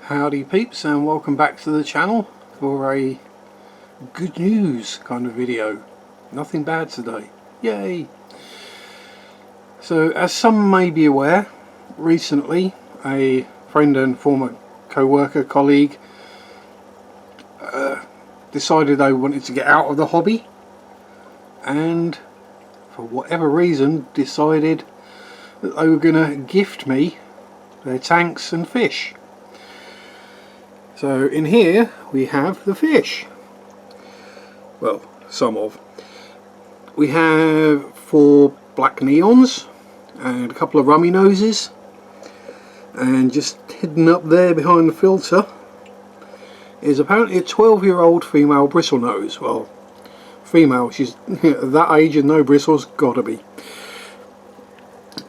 Howdy peeps, and welcome back to the channel for a good news kind of video. Nothing bad today, yay! So as some may be aware, recently a friend and former co-worker colleague decided they wanted to get out of the hobby, and for whatever reason decided that they were going to gift me their tanks and fish. So in here we have the fish. Well, some of. We have 4 black neons and a couple of rummy noses, and just hidden up there behind the filter is apparently a 12-year-old female bristlenose. Well, female, she's at that age and no bristles, gotta be.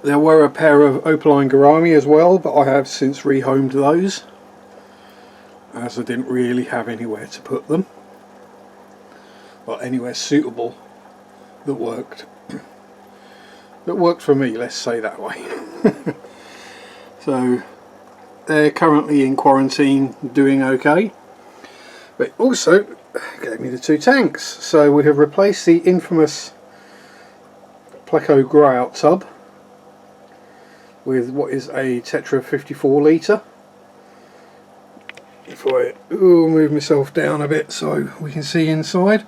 There were a pair of Opaline Gourami as well, but I have since rehomed those, as I didn't really have anywhere to put them. Well, anywhere suitable that worked. That worked for me, let's say that way. So they're currently in quarantine, doing okay. But also gave me the 2 tanks. So we have replaced the infamous Pleco grow out tub with what is a Tetra 54 litre. If I move myself down a bit so we can see inside.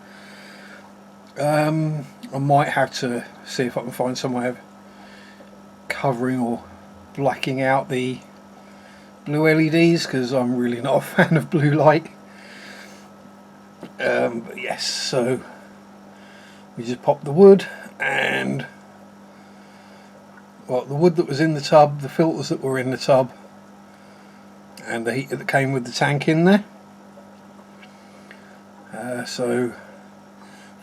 I might have to see if I can find some way of covering or blacking out the blue LEDs, because I'm really not a fan of blue light. But yes, so we just popped the wood, and well, the wood that was in the tub, the filters that were in the tub, and the heater that came with the tank in there. So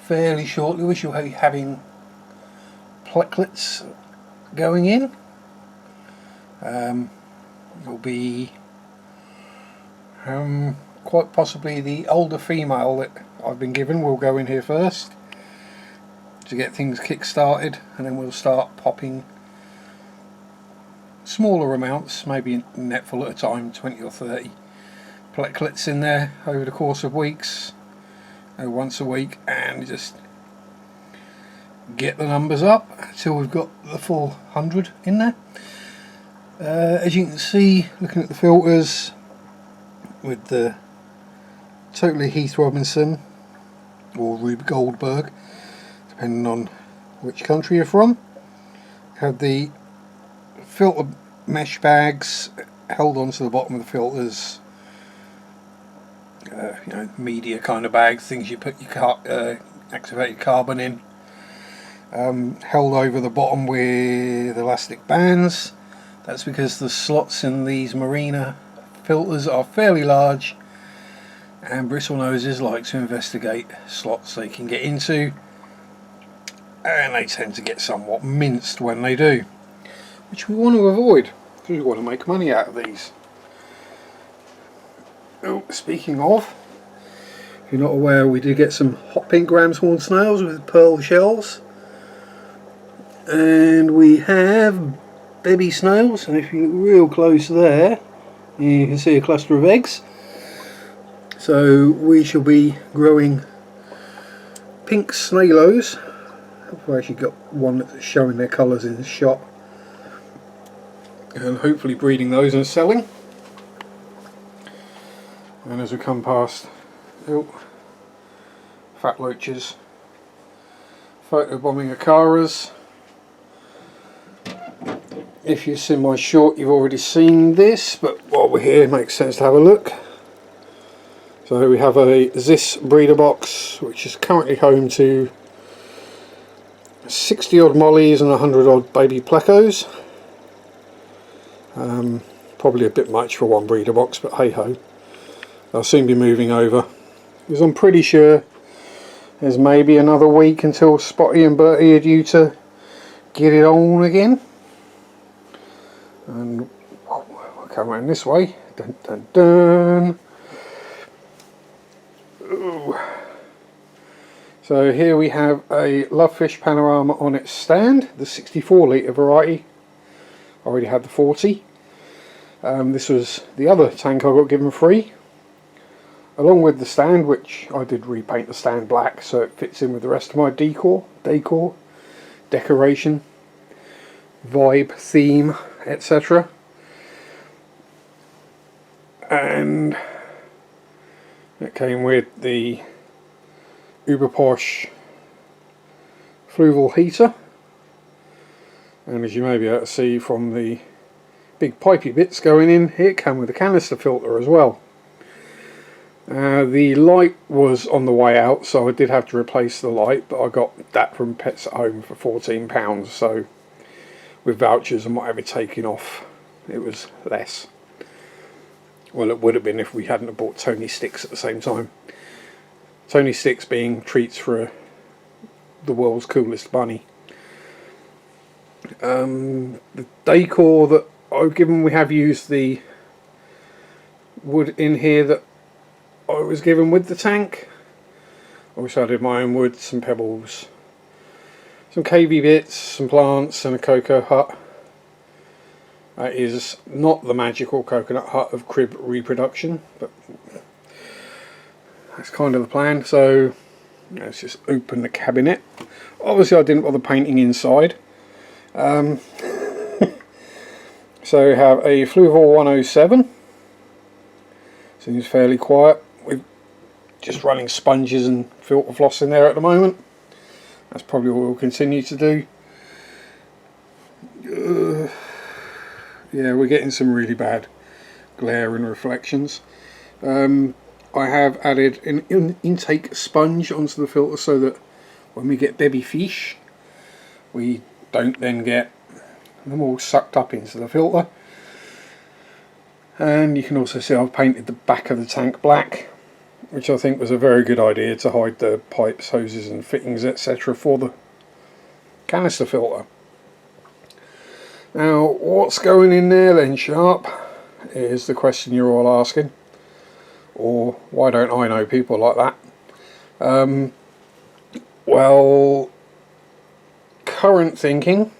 fairly shortly we shall be having plecklets going in. It'll be quite possibly the older female that I've been given will go in here first to get things kick started, and then we'll start popping smaller amounts, maybe a netful at a time, 20 or 30 plecklets in there over the course of weeks, once a week, and just get the numbers up until we've got the full 100 in there. As you can see, looking at the filters with the totally Heath Robinson or Rube Goldberg, depending on which country you're from, have the filter mesh bags held onto the bottom of the filters, you know, media kind of bags, things you put your activated carbon in, held over the bottom with elastic bands. That's because the slots in these Marina filters are fairly large, and bristlenoses like to investigate slots they can get into, and they tend to get somewhat minced when they do, which we want to avoid because we want to make money out of these. Oh, speaking of, if you're not aware, we did get some hot pink ram's horn snails with pearl shells, and we have baby snails, and if you look real close there you can see a cluster of eggs. So we shall be growing pink snailos. I've actually got one that's showing their colours in the shot, and hopefully breeding those and selling. And as we come past fat loaches, photobombing acaras. If you've seen my short, you've already seen this, but while we're here it makes sense to have a look. So we have a Zis breeder box, which is currently home to 60 odd mollies and 100 odd baby plecos. Probably a bit much for one breeder box, but hey ho. I'll soon be moving over, because I'm pretty sure there's maybe another week until Spotty and Bertie are due to get it on again. And we'll come around this way. Dun dun dun. Ooh. So here we have a Lovefish panorama on its stand, the 64 litre variety. I already had the 40. This was the other tank I got given free, along with the stand, which I did repaint the stand black so it fits in with the rest of my decoration, vibe, theme, etc. And it came with the uber posh Fluval heater, and as you may be able to see from the big pipey bits going in here, it came with a canister filter as well. The light was on the way out, so I did have to replace the light, but I got that from Pets at Home for £14, so with vouchers and whatever taken off, it was less. Well, it would have been if we hadn't have bought Tony Sticks at the same time. Tony Sticks being treats for the world's coolest bunny. The decor that I've given, we have used the wood in here that I was given with the tank. I wish I did my own wood, some pebbles, some KV bits, some plants and a cocoa hut. That is not the magical coconut hut of crib reproduction, but that's kind of the plan. So let's just open the cabinet. Obviously I didn't bother painting inside. So we have a Fluval 107. Seems fairly quiet. We're just running sponges and filter floss in there at the moment. That's probably what we'll continue to do. Yeah, we're getting some really bad glare and reflections. I have added an intake sponge onto the filter so that when we get baby fish, we don't then get them all sucked up into the filter. And you can also see I've painted the back of the tank black, which I think was a very good idea to hide the pipes, hoses and fittings, etc. for the canister filter. Now, what's going in there then, Sharp, is the question you're all asking. Or why don't I know people like that? Well, current thinking,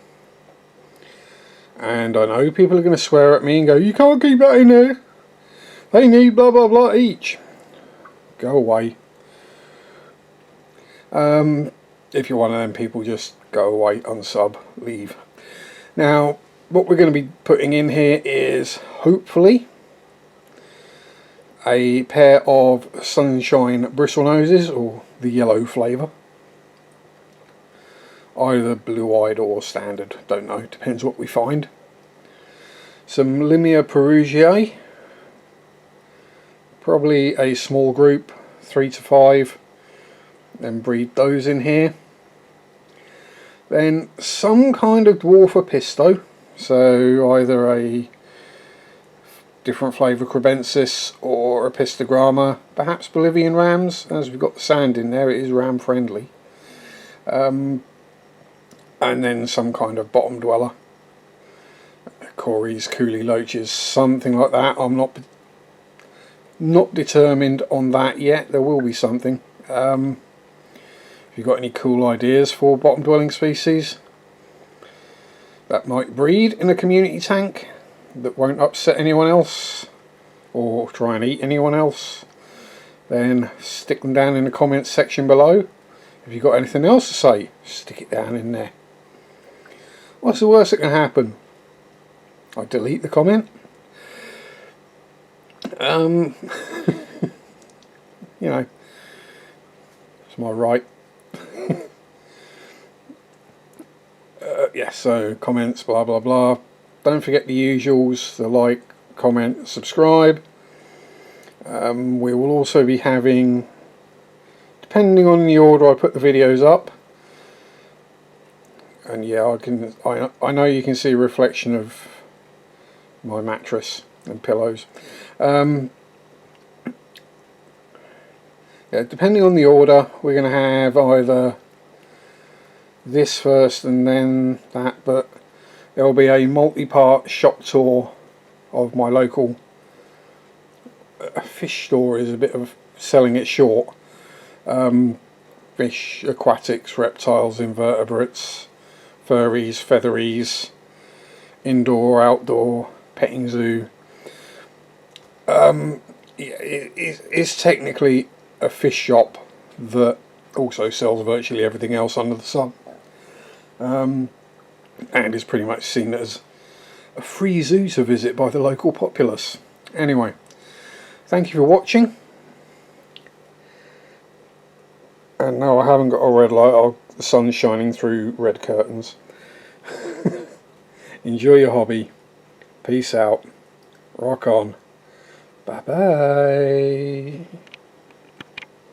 and I know people are going to swear at me and go, you can't keep that in there, they need blah blah blah each. Go away. If you're one of them people, just go away, unsub, leave. Now, what we're going to be putting in here is hopefully a pair of Sunshine bristle noses, or the yellow flavour. Either blue-eyed or standard, don't know, depends what we find. Some Limia Perugiae, probably a small group, 3 to 5, then breed those in here. Then some kind of dwarf Apisto, so either a different flavour Crebensis or Apistogramma, perhaps Bolivian rams, as we've got the sand in there, it is ram friendly. And then some kind of bottom dweller, Corys, Coolie Loaches, something like that. I'm not determined on that yet. There will be something. If you've got any cool ideas for bottom dwelling species that might breed in a community tank that won't upset anyone else or try and eat anyone else, then stick them down in the comments section below. If you've got anything else to say, stick it down in there. What's the worst that can happen? I delete the comment. You know, it's my right. Yeah, so comments, blah blah blah. Don't forget the usuals, the like, comment, subscribe. We will also be having, depending on the order I put the videos up, and yeah, I know you can see a reflection of my mattress and pillows. Yeah, depending on the order, we're going to have either this first and then that, but there will be a multi-part shop tour of my local fish store. Is a bit of selling it short. Fish, aquatics, reptiles, invertebrates, furries, featheries, indoor, outdoor, petting zoo, It's technically a fish shop that also sells virtually everything else under the sun, and is pretty much seen as a free zoo to visit by the local populace. Anyway, thank you for watching. And no, I haven't got a red light. The sun's shining through red curtains. Enjoy your hobby. Peace out. Rock on. Bye bye.